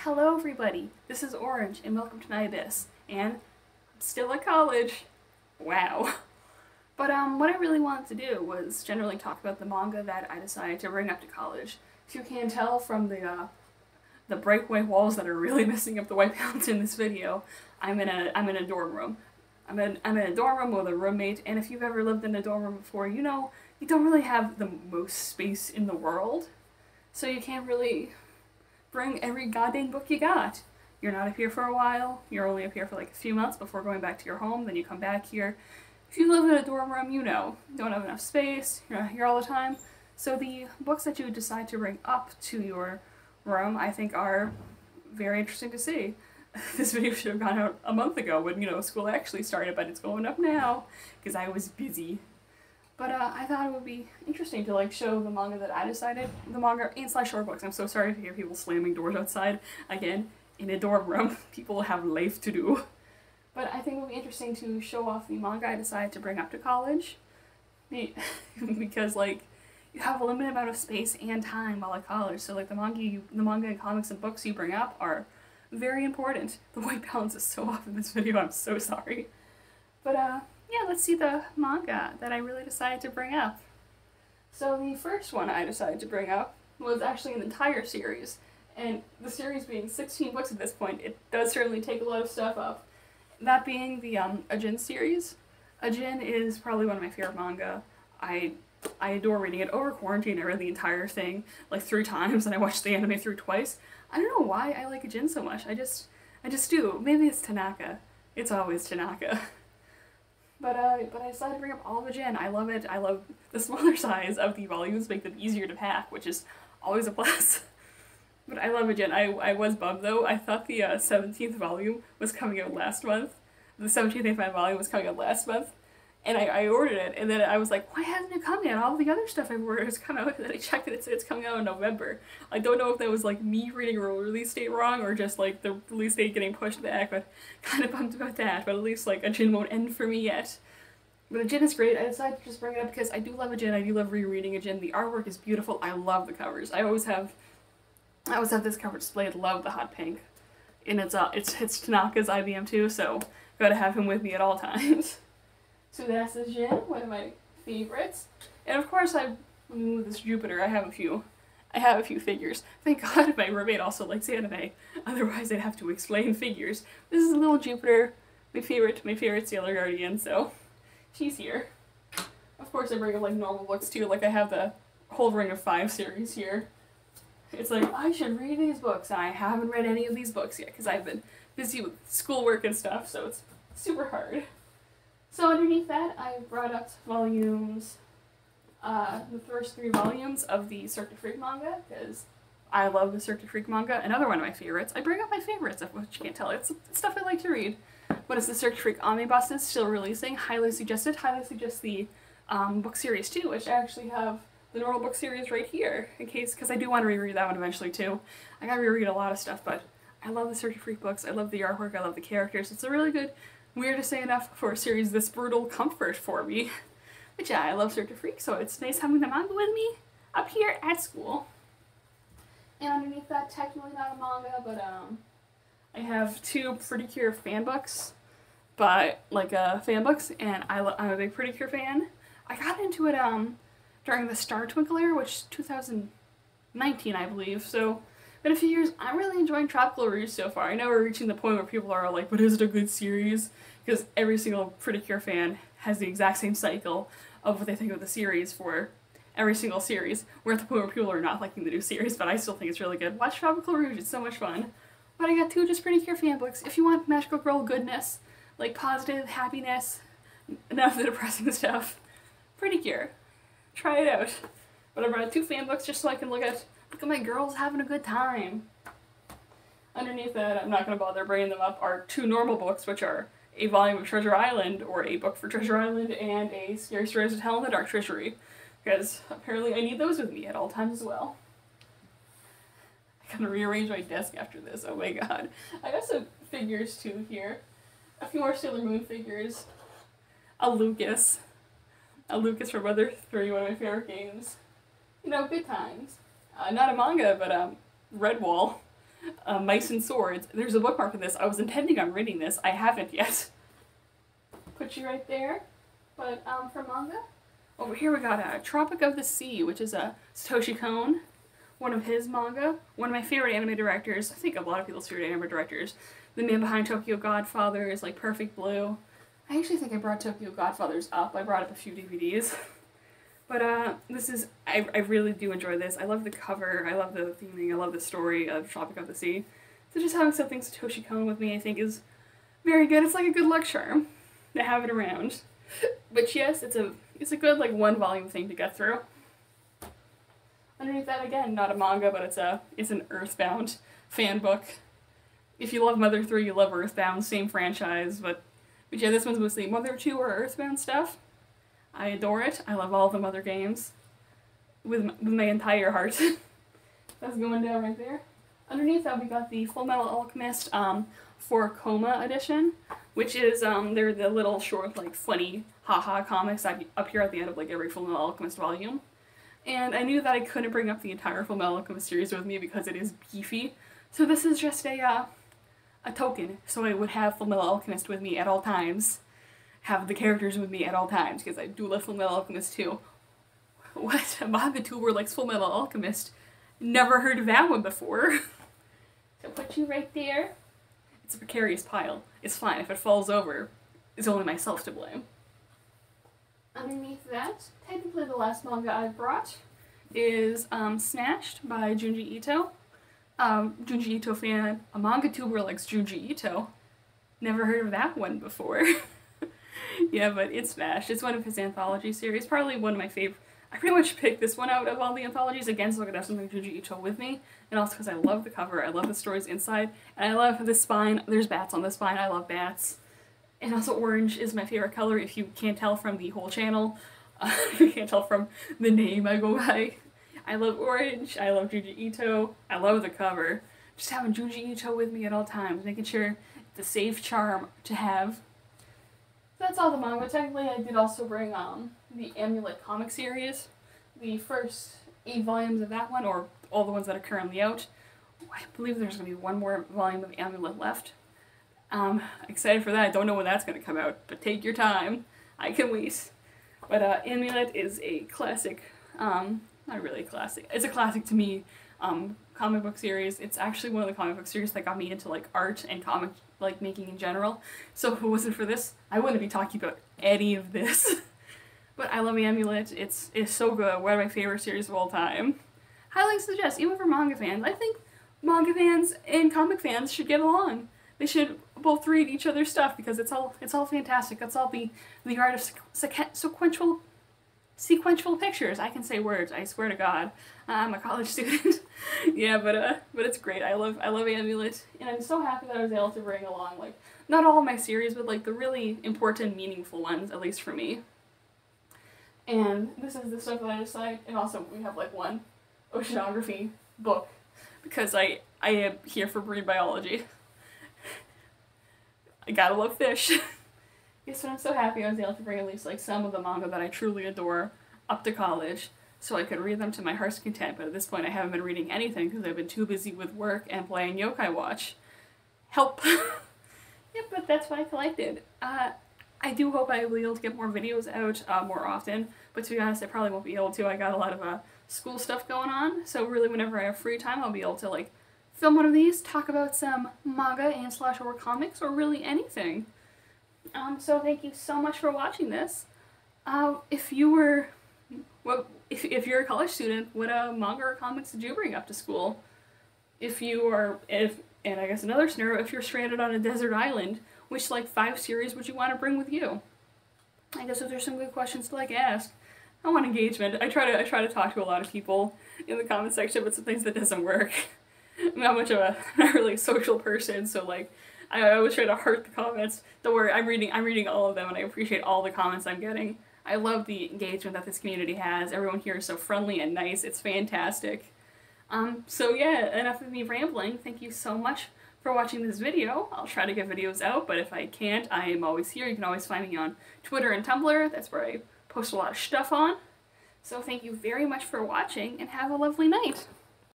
Hello everybody, this is Orange and welcome to my Abyss, and still at college. Wow. But what I really wanted to do was generally talk about the manga that I decided to bring up to college. If you can tell from the breakaway walls that are really messing up the white balance in this video, I'm in a dorm room. I'm in a dorm room with a roommate, and if you've ever lived in a dorm room before, you know you don't really have the most space in the world, so you can't really bring every goddamn book you got. You're not up here for a while, you're only up here for like a few months before going back to your home, then you come back here. If you live in a dorm room, you know, don't have enough space, you're not here all the time. So the books that you decide to bring up to your room, I think, are very interesting to see. This video should have gone out a month ago when, you know, school actually started, but it's going up now because I was busy. But I thought it would be interesting to like show the manga that I decided, the manga and / short books. I'm so sorry to hear people slamming doors outside. Again, in a dorm room, people have life to do. But I think it would be interesting to show off the manga I decided to bring up to college. Because like, you have a limited amount of space and time while at college, so like the manga and comics and books you bring up are very important. The white balance is so off in this video, I'm so sorry. But yeah, let's see the manga that I really decided to bring up. So the first one I decided to bring up was actually an entire series, and the series being 16 books at this point, it does certainly take a lot of stuff up. That being the Ajin series. Ajin is probably one of my favorite manga. I adore reading it. Over quarantine, I read the entire thing like 3 times, and I watched the anime through twice. I don't know why I like Ajin so much. I just do. Maybe it's Tanaka. It's always Tanaka. But I decided to bring up all of Ajin. I love it. I love the smaller size of the volumes, make them easier to pack, which is always a plus. But I love Ajin. I was bummed though. I thought the 17th volume was coming out last month. The 17th volume was coming out last month. And I ordered it, and then I was like, why hasn't it come yet? All the other stuff I've ordered has come out, and then I checked it, it said it's coming out in November. I don't know if that was like me reading a release date wrong, or just like the release date getting pushed back, but kind of bummed about that. But at least like Ajin won't end for me yet. But Ajin is great. I decided to just bring it up because I do love Ajin, I do love rereading Ajin. The artwork is beautiful, I love the covers. I always have this cover displayed, love the hot pink. And it's Tanaka's IBM too, so gotta have him with me at all times. So that's Ajin, one of my favorites. And of course I move this Jupiter, I have a few figures. Thank God my roommate also likes anime, otherwise I'd have to explain figures. This is a little Jupiter, my favorite Sailor Guardian, so she's here. Of course I bring up like normal books too, like I have the whole Ring of 5 series here. It's like, I should read these books, and I haven't read any of these books yet because I've been busy with schoolwork and stuff, so it's super hard. So underneath that, I brought up volumes, the first 3 volumes of the Circuit Freak manga, because I love the Circuit Freak manga, another one of my favorites. I bring up my favorites, of which you can't tell. It's stuff I like to read. What is the Circuit Freak omnibuses still releasing? Highly suggested. Highly suggest the book series too, which I actually have the normal book series right here, in case, because I do want to reread that one eventually too. I gotta reread a lot of stuff, but I love the Circuit Freak books. I love the artwork. I love the characters. It's a really good, weird to say enough for a series this brutal comfort for me. But yeah, I love Circuit Freak, so it's nice having the manga with me up here at school. And underneath that, technically not a manga, but I have 2 Pretty Cure fan books, but like fan books, and I'm a big Pretty Cure fan. I got into it during the Star Twinkle era, which is 2019, I believe. So, been a few years. I'm really enjoying Tropical Rouge so far. I know we're reaching the point where people are like, but is it a good series? Because every single Pretty Cure fan has the exact same cycle of what they think of the series for every single series. We're at the point where people are not liking the new series, but I still think it's really good. Watch Tropical Rouge, it's so much fun. But I got 2 just Pretty Cure fan books. If you want magical girl goodness, like positive happiness, none of the depressing stuff, Pretty Cure. Try it out. But I brought 2 fan books just so I can look at my girls having a good time. Underneath that, I'm not going to bother bringing them up, are 2 normal books, which are a volume of Treasure Island, or a book for Treasure Island, and a Scary Stories to Tell in the Dark Treasury, because apparently I need those with me at all times as well. I'm going to rearrange my desk after this, oh my god. I got some figures too here. A few more Sailor Moon figures. A Lucas from Mother 3, one of my favorite games. You know, good times. Not a manga, but Redwall. Mice and Swords. There's a bookmark of this. I was intending on reading this. I haven't yet. Put you right there. But for manga, over here we got Tropic of the Sea, which is a Satoshi Kon, one of his manga. One of my favorite anime directors. I think a lot of people's favorite anime directors. The man behind Tokyo Godfathers, like Perfect Blue. I actually think I brought Tokyo Godfathers up. I brought up a few DVDs. But this is, I really do enjoy this. I love the cover, I love the theming, I love the story of Tropic of the Sea. So just having something Satoshi Kon with me I think is very good. It's like a good luck charm to have it around. But yes, it's a good like one volume thing to get through. Underneath that again, not a manga, but it's an Earthbound fan book. If you love Mother 3, you love Earthbound, same franchise, but yeah, this one's mostly Mother 2 or Earthbound stuff. I adore it. I love all of the Mother games with my entire heart. That's going down right there. Underneath that we got the Fullmetal Alchemist for Coma edition, which is they're the little short like funny haha comics that appear at the end of like every Fullmetal Alchemist volume. And I knew that I couldn't bring up the entire Fullmetal Alchemist series with me because it is beefy. So this is just a token, so I would have Fullmetal Alchemist with me at all times. Have the characters with me at all times, because I do love Fullmetal Alchemist too. What? A manga tuber likes Fullmetal Alchemist? Never heard of that one before. So put you right there. It's a precarious pile. It's fine. If it falls over, it's only myself to blame. Underneath that, technically the last manga I've brought is Snatched by Junji Ito. Junji Ito fan, a manga tuber likes Junji Ito. Never heard of that one before. Yeah, but it's Smashed. It's one of his anthology series. Probably one of my favorite. I pretty much picked this one out of all the anthologies, again, so I could have something Junji Ito with me. And also because I love the cover, I love the stories inside, and I love the spine. There's bats on the spine. I love bats. And also orange is my favorite color, if you can't tell from the whole channel. If you can't tell from the name I go by. I love orange. I love Junji Ito. I love the cover. Just having Junji Ito with me at all times, making sure it's a safe charm to have. That's all the manga. Technically, I did also bring the Amulet comic series, the first 8 volumes of that one, or all the ones that are currently out. I believe there's going to be one more volume of Amulet left. Excited for that. I don't know when that's going to come out, but take your time. I can wait. But Amulet is a classic, not really a classic, it's a classic to me, comic book series. It's actually one of the comic book series that got me into like art and comic like making in general. So if it wasn't for this, I wouldn't be talking about any of this. But I love Amulet. It's so good. One of my favorite series of all time. Highly suggest, even for manga fans. I think manga fans and comic fans should get along. They should both read each other's stuff because it's all fantastic. That's all the art of sequential pictures. I can say words, I swear to God. I'm a college student. Yeah, but it's great. I love Amulet, and I'm so happy that I was able to bring along, like, not all of my series, but like the really important, meaningful ones, at least for me. And this is the stuff that I decided, and also we have like one oceanography book, because I am here for marine biology. I gotta love fish. Yes, but I'm so happy I was able to bring at least like some of the manga that I truly adore up to college, so I could read them to my heart's content, but at this point I haven't been reading anything because I've been too busy with work and playing Yokai Watch. Help! Yeah, but that's what I collected. I do hope I will be able to get more videos out more often, but to be honest I probably won't be able to. I got a lot of school stuff going on, so really whenever I have free time I'll be able to like film one of these, talk about some manga and / or comics, or really anything. So thank you so much for watching this. If you're a college student, what manga or comics did you bring up to school? And I guess another scenario, if you're stranded on a desert island, which like 5 series would you want to bring with you? I guess those are some good questions to like ask. I want engagement. I try to talk to a lot of people in the comment section, but sometimes that doesn't work. I'm not really a social person, so like I always try to heart the comments. Don't worry, I'm reading all of them, and I appreciate all the comments I'm getting. I love the engagement that this community has. Everyone here is so friendly and nice. It's fantastic. So yeah, enough of me rambling. Thank you so much for watching this video. I'll try to get videos out, but if I can't, I am always here. You can always find me on Twitter and Tumblr. That's where I post a lot of stuff on. So thank you very much for watching, and have a lovely night.